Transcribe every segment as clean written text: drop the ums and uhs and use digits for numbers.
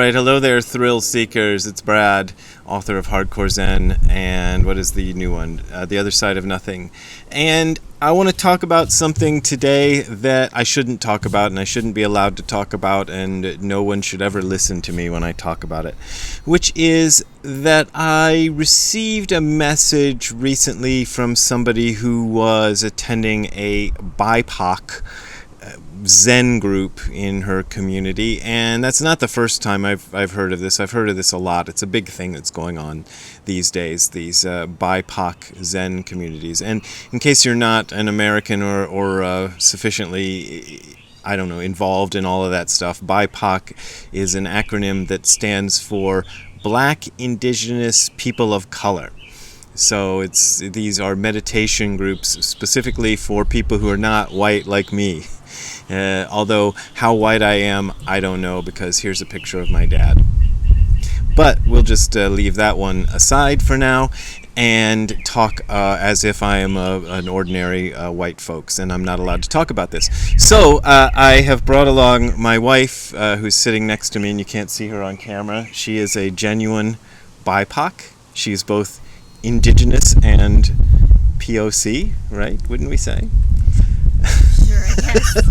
right, hello there, thrill seekers. It's Brad, author of Hardcore Zen, and what is the new one? The Other Side of Nothing. And I want to talk about something today that I shouldn't talk about, and I shouldn't be allowed to talk about, and no one should ever listen to me when I talk about it, which is that I received a message recently from somebody who was attending a BIPOC Zen group in her community, and that's not the first time I've heard of this. I've heard of this a lot. It's a big thing that's going on these days, these BIPOC Zen communities. And in case you're not an American or sufficiently, I don't know, involved in all of that stuff, BIPOC is an acronym that stands for Black Indigenous People of Color. So these are meditation groups specifically for people who are not white like me. Although how white I am, I don't know, because here's a picture of my dad. But we'll just leave that one aside for now and talk as if I am an ordinary white folks, and I'm not allowed to talk about this. So I have brought along my wife, who's sitting next to me, and you can't see her on camera. She is a genuine BIPOC. She's both Indigenous and POC, right? Wouldn't we say? Sure, I guess.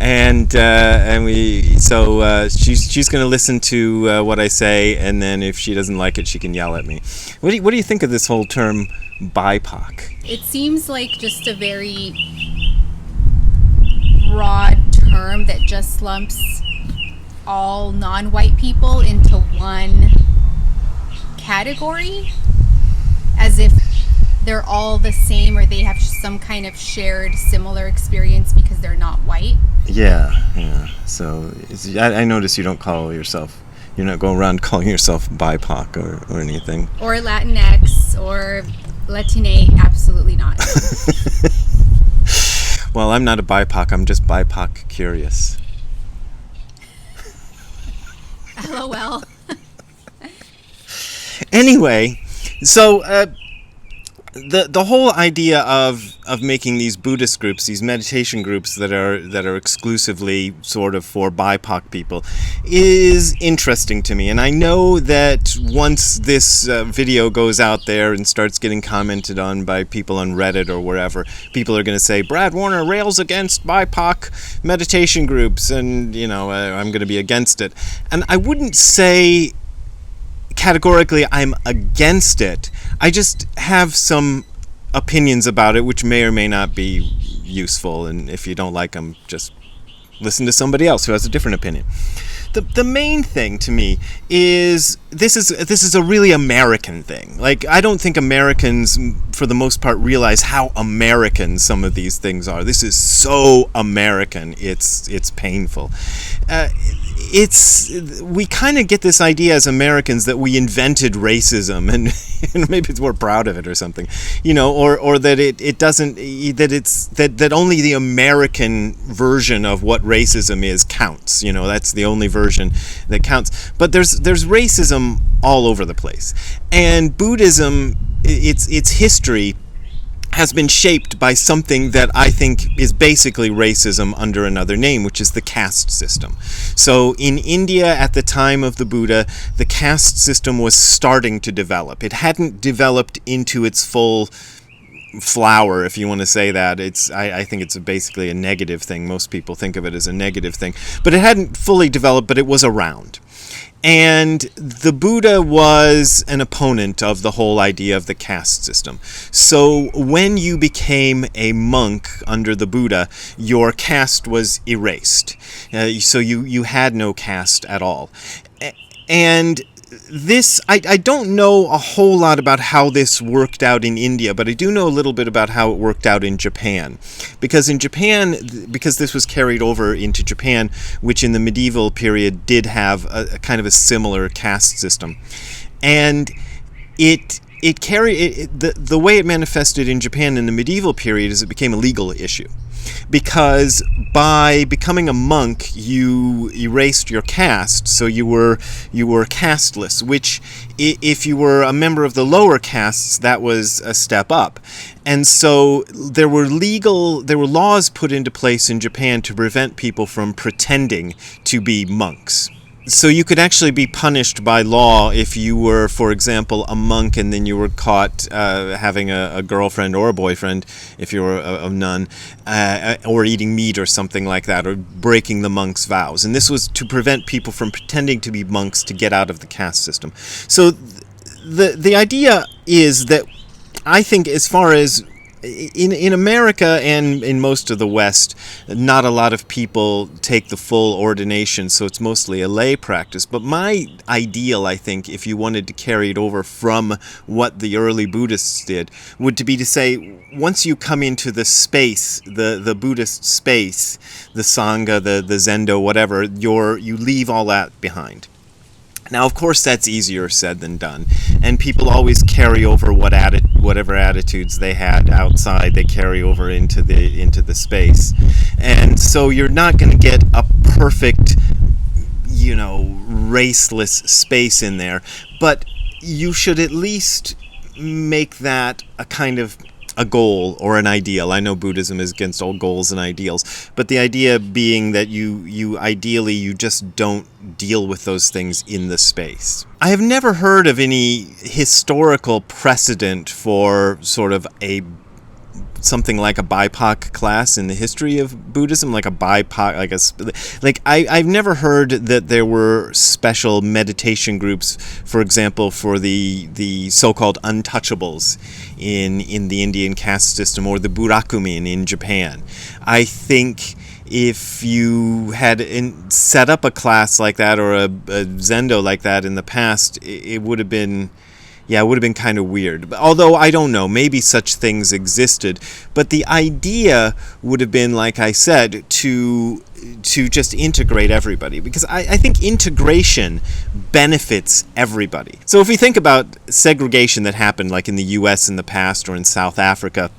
And she's going to listen to what I say, and then if she doesn't like it, she can yell at me. What do you think of this whole term BIPOC? It seems like just a very broad term that just lumps all non-white people into one category, as if they're all the same or they have some kind of shared similar experience because they're not white. Yeah. So I notice you don't call yourself, you're not going around calling yourself BIPOC or anything. Or Latinx or Latine, absolutely not. Well, I'm not a BIPOC, I'm just BIPOC curious. LOL. Anyway, so the whole idea of making these Buddhist groups, these meditation groups that are exclusively sort of for BIPOC people, is interesting to me. And I know that once this video goes out there and starts getting commented on by people on Reddit or wherever, people are going to say, Brad Warner rails against BIPOC meditation groups, and I'm going to be against it. And I wouldn't say categorically I'm against it. I just have some opinions about it which may or may not be useful, and if you don't like them, just listen to somebody else who has a different opinion. The main thing to me is this is a really American thing. Like, I don't think Americans, for the most part, realize how American some of these things are. This is so American, it's painful. We kind of get this idea as Americans that we invented racism, and maybe we're proud of it or something, or that it doesn't, that only the American version of what racism is counts. That's the only version that counts. But there's racism all over the place, and Buddhism, its history has been shaped by something that I think is basically racism under another name, which is the caste system. So in India at the time of the Buddha, the caste system was starting to develop. It hadn't developed into its full flower, if you want to say that. I think it's basically a negative thing. Most people think of it as a negative thing. But it hadn't fully developed, but it was around. And the Buddha was an opponent of the whole idea of the caste system. So when you became a monk under the Buddha, your caste was erased. So you had no caste at all. And this, I don't know a whole lot about how this worked out in India, but I do know a little bit about how it worked out in Japan. Because this was carried over into Japan, which in the medieval period did have a kind of a similar caste system. And the way it manifested in Japan in the medieval period is it became a legal issue. Because by becoming a monk, you erased your caste, so you were casteless, which if you were a member of the lower castes, that was a step up. And so there were laws put into place in Japan to prevent people from pretending to be monks. So you could actually be punished by law if you were, for example, a monk and then you were caught having a girlfriend or a boyfriend, if you were a nun, or eating meat or something like that, or breaking the monk's vows. And this was to prevent people from pretending to be monks to get out of the caste system. So the idea is that, I think, as far as in America and in most of the West, not a lot of people take the full ordination, so it's mostly a lay practice. But my ideal, I think, if you wanted to carry it over from what the early Buddhists did, would to be to say, once you come into the space, the Buddhist space, the Sangha, the Zendo, whatever, you leave all that behind. Now, of course, that's easier said than done, and people always carry over whatever attitudes they had outside. They carry over into the space, and so you're not going to get a perfect, raceless space in there. But you should at least make that a kind of a goal or an ideal. I know Buddhism is against all goals and ideals, but the idea being that you ideally you just don't deal with those things in the space. I have never heard of any historical precedent for sort of something like a BIPOC class in the history of Buddhism, like a BIPOC, I've never heard that there were special meditation groups, for example, for the so-called untouchables in the Indian caste system, or the Burakumin in Japan. I think if you had set up a class like that or a Zendo like that in the past, it would have been... Yeah, it would have been kind of weird. Although, I don't know, maybe such things existed. But the idea would have been, like I said, to just integrate everybody. Because I think integration benefits everybody. So if we think about segregation that happened, like in the U.S. in the past or in South Africa,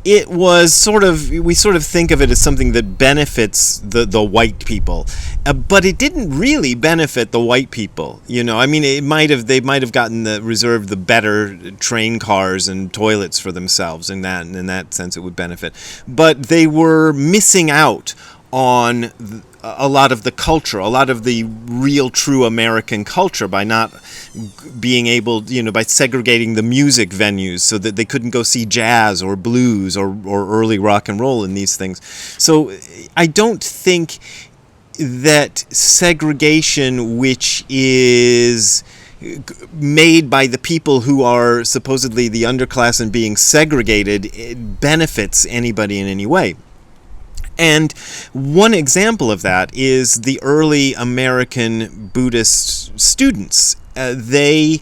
it was we think of it as something that benefits the white people, but it didn't really benefit the white people. I mean, they might have gotten reserved the better train cars and toilets for themselves, and in that sense it would benefit. But they were missing out on a lot of the culture, a lot of the real true American culture, by not being able, by segregating the music venues so that they couldn't go see jazz or blues or early rock and roll and these things. So I don't think that segregation, which is made by the people who are supposedly the underclass and being segregated, it benefits anybody in any way. And one example of that is the early American Buddhist students. They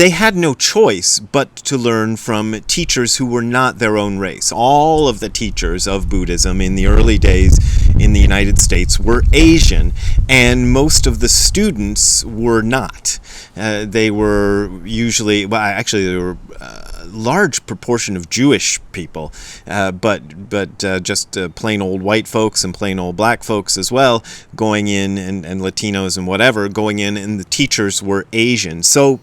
had no choice but to learn from teachers who were not their own race. All of the teachers of Buddhism in the early days in the United States were Asian, and most of the students were not. They were usually, there were a large proportion of Jewish people, but just plain old white folks and plain old black folks as well going in, and Latinos and whatever going in, and the teachers were Asian. So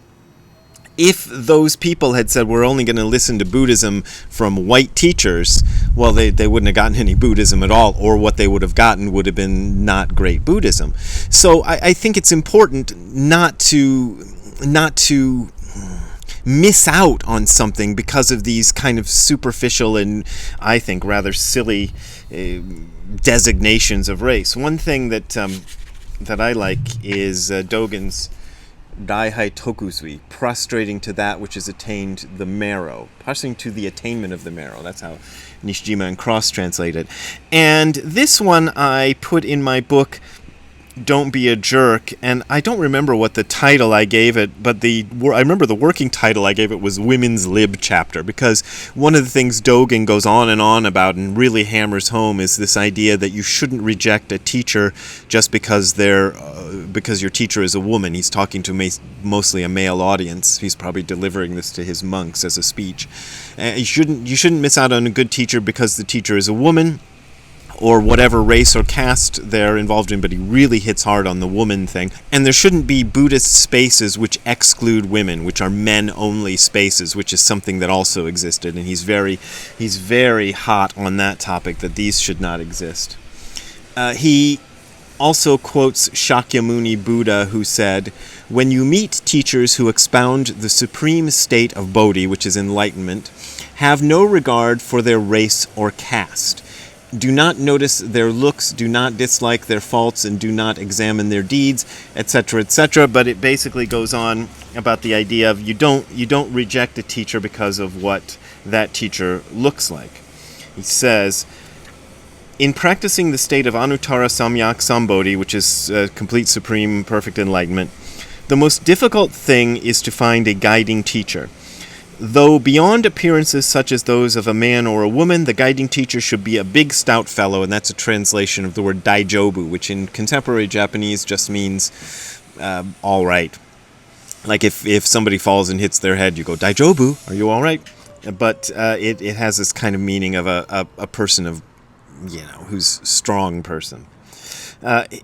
if those people had said, we're only going to listen to Buddhism from white teachers, well, they wouldn't have gotten any Buddhism at all, or what they would have gotten would have been not great Buddhism. So I think it's important not to miss out on something because of these kind of superficial and, I think, rather silly designations of race. One thing that I like is Dogen's Daihai Tokusui, prostrating to that which has attained the marrow, prostrating to the attainment of the marrow. That's how Nishijima and Cross translate it. And this one I put in my book, Don't Be a Jerk, and I don't remember what the title I gave it, but I remember the working title I gave it was Women's Lib Chapter, because one of the things Dogen goes on about and really hammers home is this idea that you shouldn't reject a teacher just because your teacher is a woman. He's talking to mostly a male audience. He's probably delivering this to his monks as a speech. You shouldn't miss out on a good teacher because the teacher is a woman, or whatever race or caste they're involved in, but he really hits hard on the woman thing. And there shouldn't be Buddhist spaces which exclude women, which are men-only spaces, which is something that also existed, and he's very hot on that topic, that these should not exist. He also quotes Shakyamuni Buddha, who said, "When you meet teachers who expound the supreme state of Bodhi, which is enlightenment, have no regard for their race or caste. Do not notice their looks, do not dislike their faults, and do not examine their deeds," etc., etc. But it basically goes on about the idea of you don't reject a teacher because of what that teacher looks like. He says, "In practicing the state of Anuttara Samyak Sambodhi, which is complete, supreme, perfect enlightenment, the most difficult thing is to find a guiding teacher. Though beyond appearances such as those of a man or a woman, the guiding teacher should be a big, stout fellow," and that's a translation of the word daijobu, which in contemporary Japanese just means all right. Like if somebody falls and hits their head, you go, "Daijobu, are you all right?" But it has this kind of meaning of a person of, who's a strong person.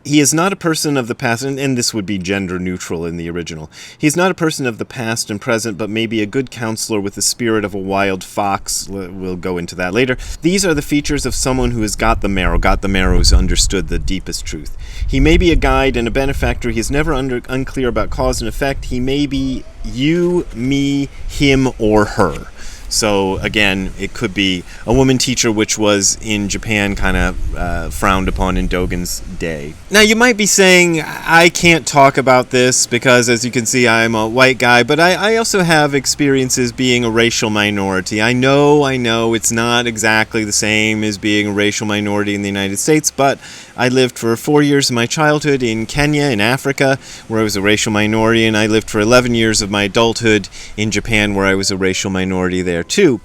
He is not a person of the past, and this would be gender neutral in the original. "He is not a person of the past and present, but maybe a good counselor with the spirit of a wild fox." We'll go into that later. "These are the features of someone who has got the marrow. Got the marrow is understood the deepest truth. He may be a guide and a benefactor. He is never unclear about cause and effect. He may be you, me, him, or her." So again, it could be a woman teacher, which was in Japan kind of frowned upon in Dogen's day. Now you might be saying, I can't talk about this because, as you can see, I'm a white guy, but I also have experiences being a racial minority. I know it's not exactly the same as being a racial minority in the United States, but I lived for 4 years of my childhood in Kenya, in Africa, where I was a racial minority, and I lived for 11 years of my adulthood in Japan, where I was a racial minority there too.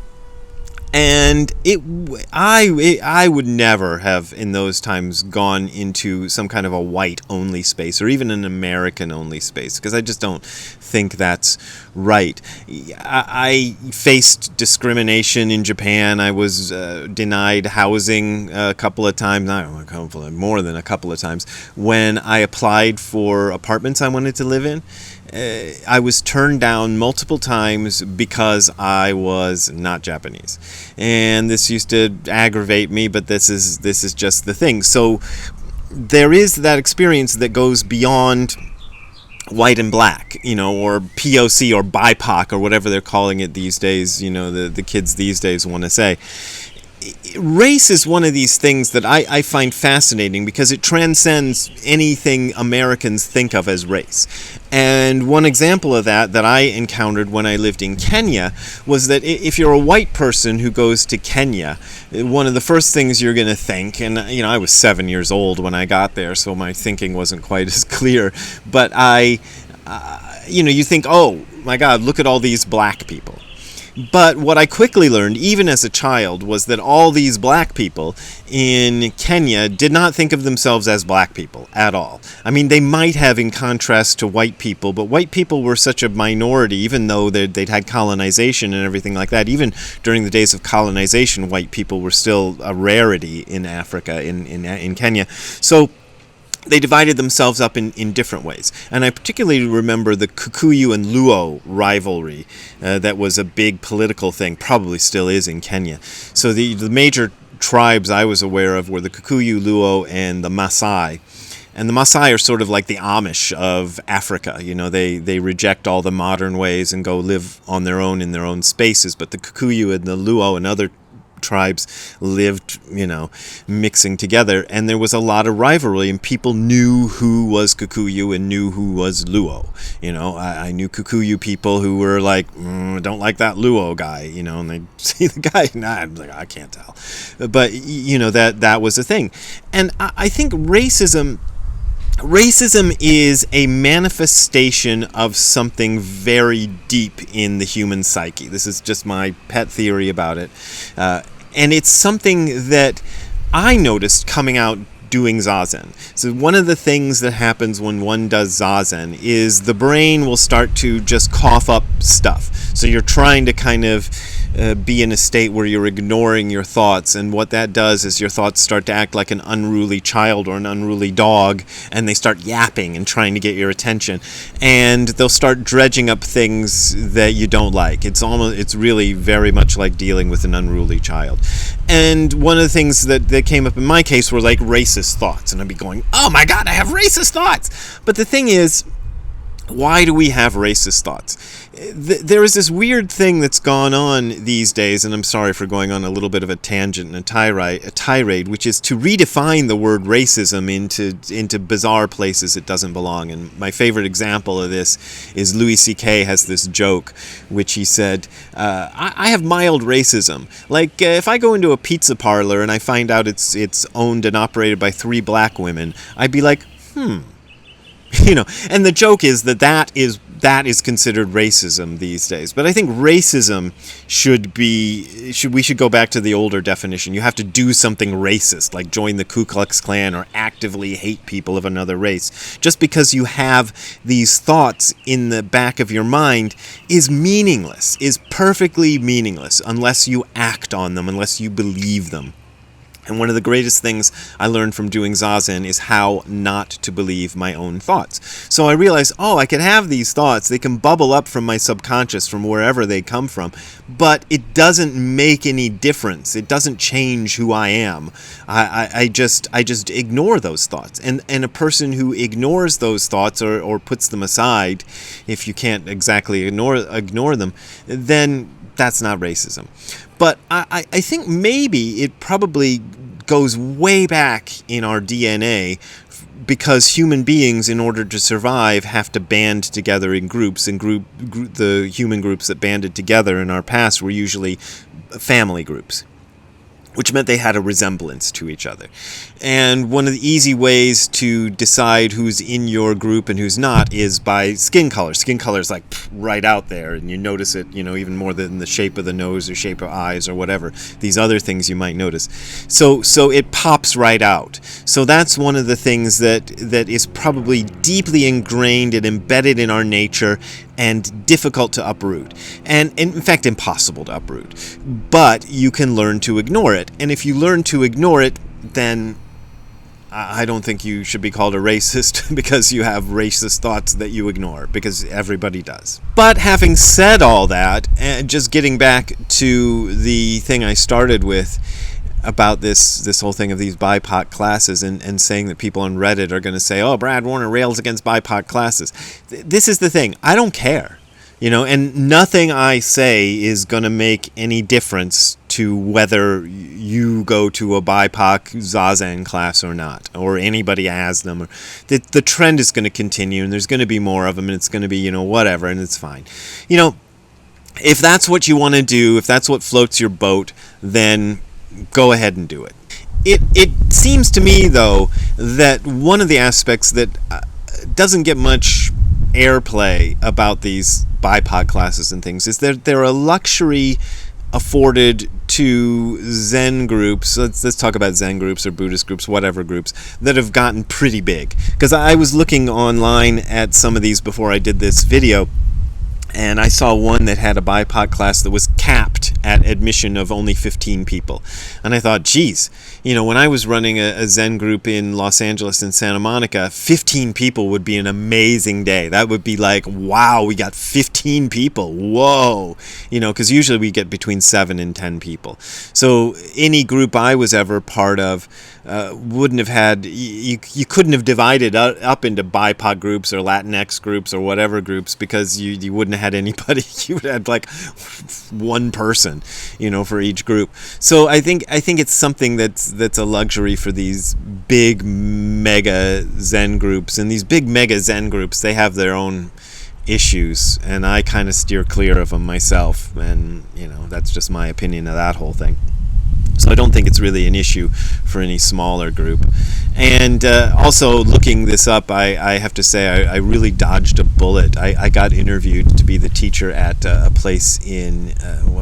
And I would never have in those times gone into some kind of a white-only space or even an American-only space, because I just don't think that's right. I faced discrimination in Japan. I was denied housing a couple of times, more than a couple of times, when I applied for apartments I wanted to live in. I was turned down multiple times because I was not Japanese, and this used to aggravate me. But this is just the thing. So there is that experience that goes beyond white and black, or POC or BIPOC or whatever they're calling it these days. The kids these days want to say. Race is one of these things that I find fascinating because it transcends anything Americans think of as race. And one example of that I encountered when I lived in Kenya was that if you're a white person who goes to Kenya, one of the first things you're going to think, and I was 7 years old when I got there, so my thinking wasn't quite as clear, but you think, oh my God, look at all these black people. But what I quickly learned, even as a child, was that all these black people in Kenya did not think of themselves as black people at all. I mean, they might have in contrast to white people, but white people were such a minority, even though they'd had colonization and everything like that. Even during the days of colonization, white people were still a rarity in Africa, in Kenya. So they divided themselves up in different ways. And I particularly remember the Kikuyu and Luo rivalry that was a big political thing, probably still is in Kenya. So the major tribes I was aware of were the Kikuyu, Luo, and the Maasai. And the Maasai are sort of like the Amish of Africa. They reject all the modern ways and go live on their own in their own spaces. But the Kikuyu and the Luo and other tribes lived, mixing together, and there was a lot of rivalry, and people knew who was Kikuyu and knew who was Luo. I knew Kikuyu people who were like, don't like that Luo guy, and they'd see the guy, I'm like, I can't tell. But, that was a thing. And I think racism is a manifestation of something very deep in the human psyche. This is just my pet theory about it. And it's something that I noticed coming out doing Zazen. So one of the things that happens when one does Zazen is the brain will start to just cough up stuff. So you're trying to kind of be in a state where you're ignoring your thoughts, and what that does is your thoughts start to act like an unruly child or an unruly dog, and they start yapping and trying to get your attention, and they'll start dredging up things that you don't like. It's really very much like dealing with an unruly child. And one of the things that came up in my case were like racist thoughts, and I'd be going, oh my God, I have racist thoughts. But the thing is, why do we have racist thoughts? There is this weird thing that's gone on these days, and I'm sorry for going on a little bit of a tangent and a tirade, which is to redefine the word racism into bizarre places it doesn't belong. And my favorite example of this is Louis C.K. has this joke, which he said, I have mild racism. Like, if I go into a pizza parlor and I find out it's owned and operated by 3 black women, I'd be like, and the joke is that is considered racism these days. But I think racism we should go back to the older definition. You have to do something racist, like join the Ku Klux Klan or actively hate people of another race. Just because you have these thoughts in the back of your mind is meaningless, is perfectly meaningless, unless you act on them, unless you believe them. And one of the greatest things I learned from doing Zazen is how not to believe my own thoughts. So I realized, I can have these thoughts. They can bubble up from my subconscious, from wherever they come from. But it doesn't make any difference. It doesn't change who I am. I just ignore those thoughts. And a person who ignores those thoughts or puts them aside, if you can't exactly ignore them, then that's not racism. But I think maybe it probably goes way back in our DNA, because human beings, in order to survive, have to band together in groups, and the human groups that banded together in our past were usually family groups, which meant they had a resemblance to each other. And one of the easy ways to decide who's in your group and who's not is by skin color. Skin color is like right out there, and you notice it, even more than the shape of the nose or shape of eyes or whatever. These other things you might notice. So it pops right out. So that's one of the things that is probably deeply ingrained and embedded in our nature and difficult to uproot. And in fact, impossible to uproot. But you can learn to ignore it. And if you learn to ignore it, then I don't think you should be called a racist because you have racist thoughts that you ignore, because everybody does. But having said all that, and just getting back to the thing I started with about this whole thing of these BIPOC classes, and saying that people on Reddit are going to say, oh, Brad Warner rails against BIPOC classes. This is the thing. I don't care. And nothing I say is going to make any difference to whether you go to a BIPOC Zazen class or not, or anybody has them. Or the trend is going to continue, and there's going to be more of them, and it's going to be, whatever, and it's fine. If that's what you want to do, if that's what floats your boat, then go ahead and do it. It seems to me, though, that one of the aspects that doesn't get much airplay about these BIPOC classes and things is that they're a luxury afforded to Zen groups. Let's talk about Zen groups or Buddhist groups, whatever groups, that have gotten pretty big. Because I was looking online at some of these before I did this video, and I saw one that had a BIPOC class that was capped at admission of only 15 people. And I thought, geez, when I was running a Zen group in Los Angeles and Santa Monica, 15 people would be an amazing day. That would be like, wow, we got 15 people. Whoa. Because usually we get between 7 and 10 people. So any group I was ever part of wouldn't have had, you couldn't have divided up into BIPOC groups or Latinx groups or whatever groups, because you wouldn't have had anybody. You would have had like one person, for each group. So I think it's something that's a luxury for these big mega Zen groups. And these big mega Zen groups, they have their own issues, and I kind of steer clear of them myself. And that's just my opinion of that whole thing. So I don't think it's really an issue for any smaller group. And also, looking this up, I have to say I really dodged a bullet. I got interviewed to be the teacher at a place in,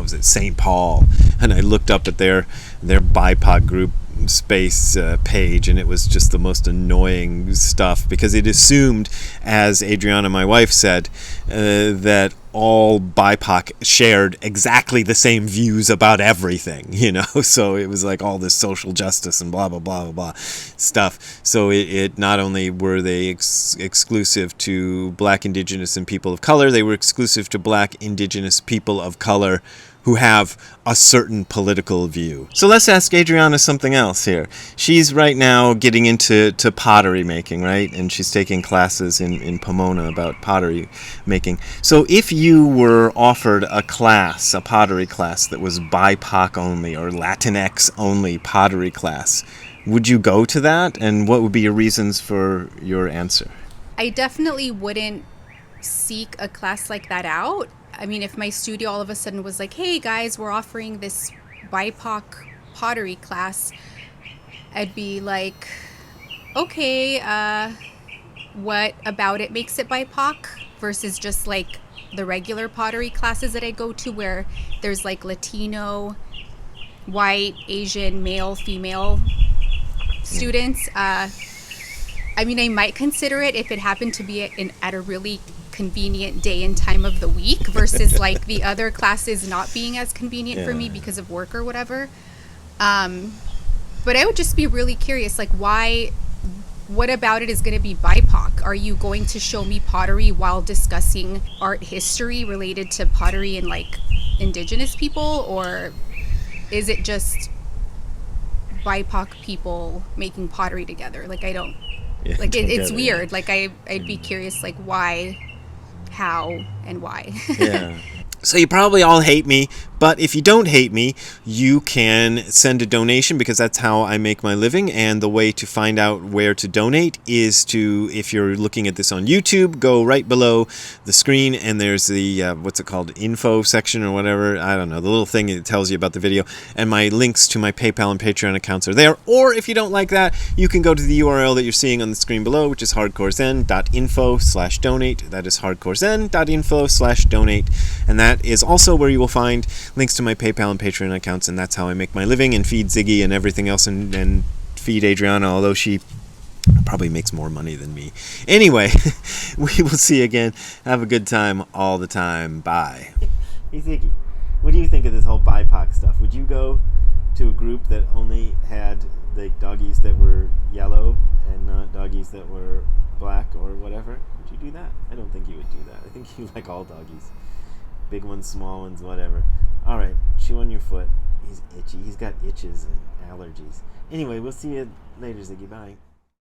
St. Paul. And I looked up at their BIPOC group space page, and it was just the most annoying stuff, because it assumed, as Adriana, my wife, said, that all BIPOC shared exactly the same views about everything, so it was like all this social justice and blah blah blah blah blah stuff. So it not only were they exclusive to Black, Indigenous, and people of color, they were exclusive to Black, Indigenous, people of color who have a certain political view. So let's ask Adriana something else here. She's right now getting into pottery making, right? And she's taking classes in Pomona about pottery making. So if you were offered a pottery class that was BIPOC only or Latinx only pottery class, would you go to that? And what would be your reasons for your answer? I definitely wouldn't seek a class like that out. I mean, if my studio all of a sudden was like, hey guys, we're offering this BIPOC pottery class, I'd be like, okay, what about it makes it BIPOC versus just like the regular pottery classes that I go to where there's like Latino, white, Asian, male, female students. I mean, I might consider it if it happened to be at a really convenient day and time of the week versus like the other classes not being as convenient for me because of work or whatever. But I would just be really curious, like what about it is going to be BIPOC? Are you going to show me pottery while discussing art history related to pottery and like Indigenous people, or is it just BIPOC people making pottery together? Like I don't like it's weird. Like I'd be curious, like why, how, and why. Yeah. So you probably all hate me, but if you don't hate me, you can send a donation because that's how I make my living. And the way to find out where to donate is to, if you're looking at this on YouTube, go right below the screen and there's the, what's it called, info section or whatever, I don't know, the little thing that tells you about the video. And my links to my PayPal and Patreon accounts are there. Or if you don't like that, you can go to the URL that you're seeing on the screen below, which is hardcorezen.info/donate. That is hardcorezen.info/donate. And that is also where you will find links to my PayPal and Patreon accounts, and that's how I make my living and feed Ziggy and everything else, and feed Adriana, although she probably makes more money than me. Anyway, we will see you again. Have a good time all the time. Bye. Hey Ziggy, what do you think of this whole BIPOC stuff? Would you go to a group that only had like doggies that were yellow and not doggies that were black or whatever? Would you do that? I don't think you would do that. I think you like all doggies. Big ones, small ones, whatever. Alright, chew on your foot. He's itchy. He's got itches and allergies. Anyway, we'll see you later, Ziggy. Bye.